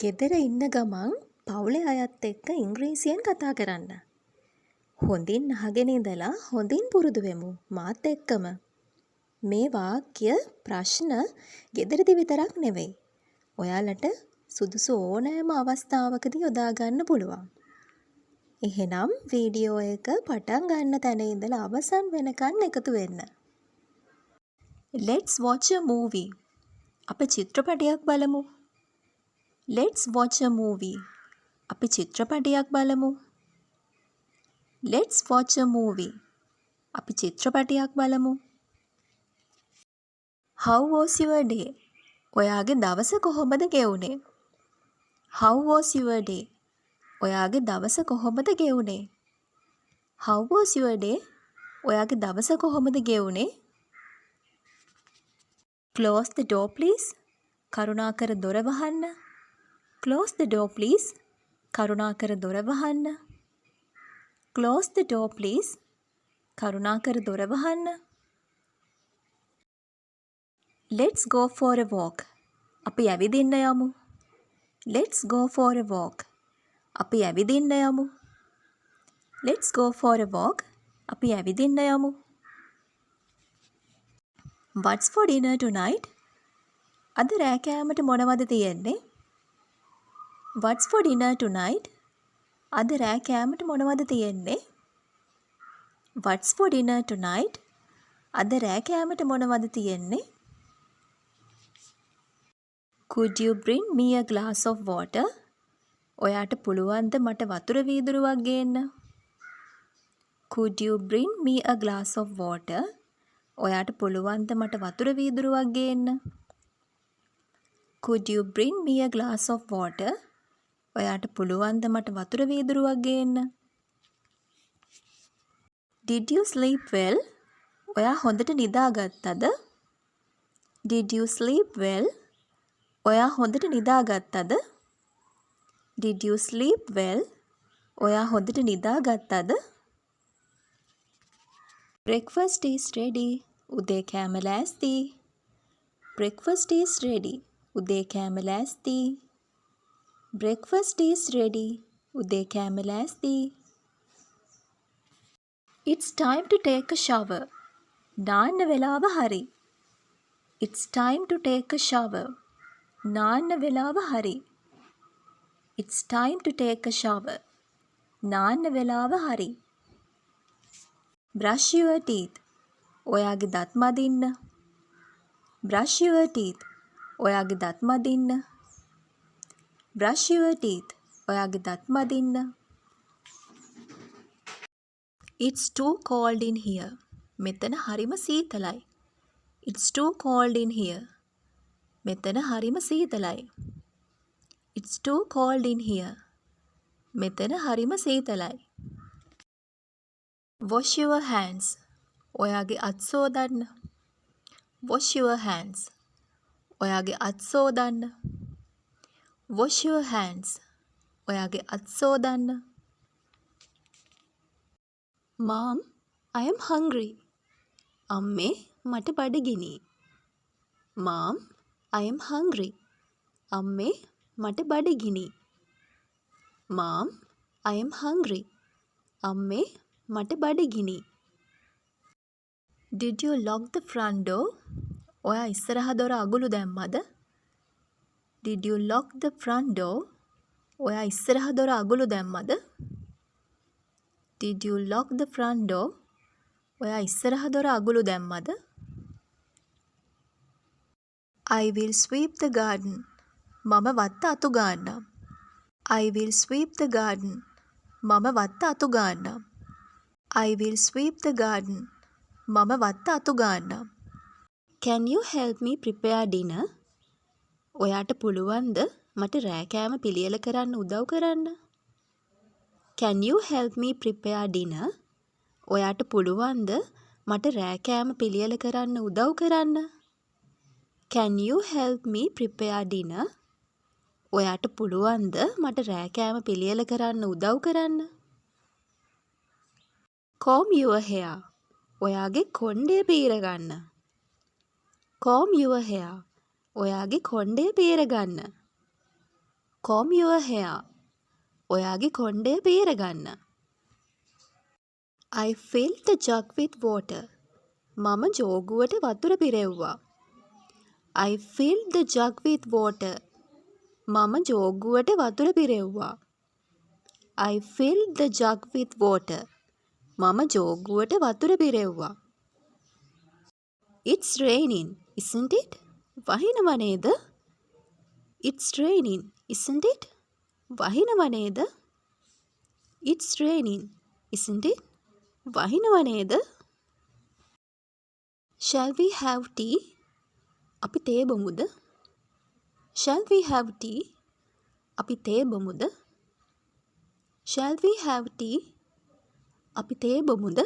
ගෙදර ඉන්න ගමන් පවුලේ අයත් එක්ක ඉංග්‍රීසියෙන් කතා කරන්න. හොඳින් අහගෙන ඉඳලා හොඳින් පුරුදු වෙමු මාත් එක්කම. මේ වාක්‍ය ප්‍රශ්න ගෙදරදි විතරක් නෙවෙයි. ඔයාලට සුදුසු ඕනෑම අවස්ථාවකදී යොදා ගන්න පුළුවන්. එහෙනම් වීඩියෝ එක පටන් ගන්න තැන ඉඳලා අවසන් වෙනකන් එකතු වෙන්න. Let's watch a movie. අපි චිත්‍රපටයක් බලමු. Let's watch a movie. අපි චිත්‍රපටයක් බලමු. Let's watch a movie. අපි චිත්‍රපටයක් බලමු. How was your day? ඔයාගේ දවස කොහොමද ගෙවුනේ? How was your day? ඔයාගේ දවස කොහොමද ගෙවුනේ? How was your day? ඔයාගේ දවස කොහොමද ගෙවුනේ? Close the door please. කරුණාකර දොර වහන්න. Close the door please. කරුණාකර දොර වහන්න. Close the door please. කරුණාකර දොර වහන්න. Let's go for a walk. අපි ඇවිදින්න යමු. Let's go for a walk. අපි ඇවිදින්න යමු. Let's go for a walk. අපි ඇවිදින්න යමු. What's for dinner tonight? අද රෑ කෑමට මොනවද තියෙන්නේ? What's for dinner tonight? අද රෑ කෑමට මොනවද තියෙන්නේ? What's for dinner tonight? අද රෑ කෑමට මොනවද තියෙන්නේ? Could you bring me a glass of water? ඔයාට පුළුවන්ද මට වතුර වීදුරුවක් ගේන්න? Could you bring me a glass of water? ඔයාට පුළුවන්ද මට වතුර වීදුරුවක් ගේන්න? Could you bring me a glass of water? ඔයාට පුළුවන්ද මට වතුර වීදුරුවක් ගේන්න? Did you sleep well? ඔයා හොඳට නිදාගත්තද? Did you sleep well? ඔයා හොඳට නිදාගත්තද? Did you sleep well? ඔයා හොඳට නිදාගත්තද? Breakfast is ready. උදේ කෑම ලෑස්ති. Breakfast is ready. උදේ කෑම ලෑස්ති. Breakfast is ready. උදේ කෑම ලෑස්ති. It's time to take a shower. නාන්න වෙලාව හරි. It's time to take a shower. නාන්න වෙලාව හරි. It's time to take a shower. නාන්න වෙලාව හරි. Brush your teeth. ඔයාගේ දත් මදින්න. Brush your teeth. ඔයාගේ දත් මදින්න. Brush your teeth. ඔයාගේ දත් මදින්න. It's too cold in here. මෙතන හරිම සීතලයි. It's too cold in here. මෙතන හරිම සීතලයි. It's too cold in here. මෙතන හරිම සීතලයි. Wash your hands. ඔයාගේ අත් සෝදන්න. Wash your hands. ඔයාගේ අත් සෝදන්න. Wash your hands. ඔයාගේ අත් සෝදන්න. Mom, I am hungry. අම්මේ මට බඩගිනි. Mom, I am hungry. අම්මේ මට බඩගිනි. Mom, I am hungry. අම්මේ මට බඩගිනි. Did you lock the front door? ඔයා ඉස්සරහ දොර අගුළු දැම්මද? Did you lock the front door? ඔයා ඉස්සරහ දොර අගුළු දැම්මද? Did you lock the front door? ඔයා ඉස්සරහ දොර අගුළු දැම්මද? I will sweep the garden. මම වත්ත අතු ගන්නම්. I will sweep the garden. මම වත්ත අතු ගන්නම්. I will sweep the garden. මම වත්ත අතු ගන්නම්. Can you help me prepare dinner? ඔයාට පුළුවන්ද මට රෑ කෑම පිළියෙල කරන්න උදව් කරන්න? Can you help me prepare dinner? ඔයාට පුළුවන්ද මට රෑ කෑම පිළියෙල කරන්න උදව් කරන්න? Can you help me prepare dinner? ඔයාට පුළුවන්ද මට රෑ කෑම පිළියෙල කරන්න උදව් කරන්න? Comb your hair. ඔයාගේ කොණ්ඩය පීරගන්න. Comb your hair. ඔයාගේ කොණ්ඩය පීරගන්න. comb your hair. ඔයාගේ කොණ්ඩය පීරගන්න. I filled the jug with water. මම ජෝගුවට වතුර පිරෙව්වා. I filled the jug with water. මම ජෝගුවට වතුර පිරෙව්වා. I filled the jug with water. මම ජෝගුවට වතුර පිරෙව්වා. It's raining, isn't it? වහිනව නේද? It's raining, isn't it? වහිනව නේද? It's raining, isn't it? වහිනව නේද? Shall we have tea? අපි තේ බොමුද? Shall we have tea? අපි තේ බොමුද? Shall we have tea? අපි තේ බොමුද?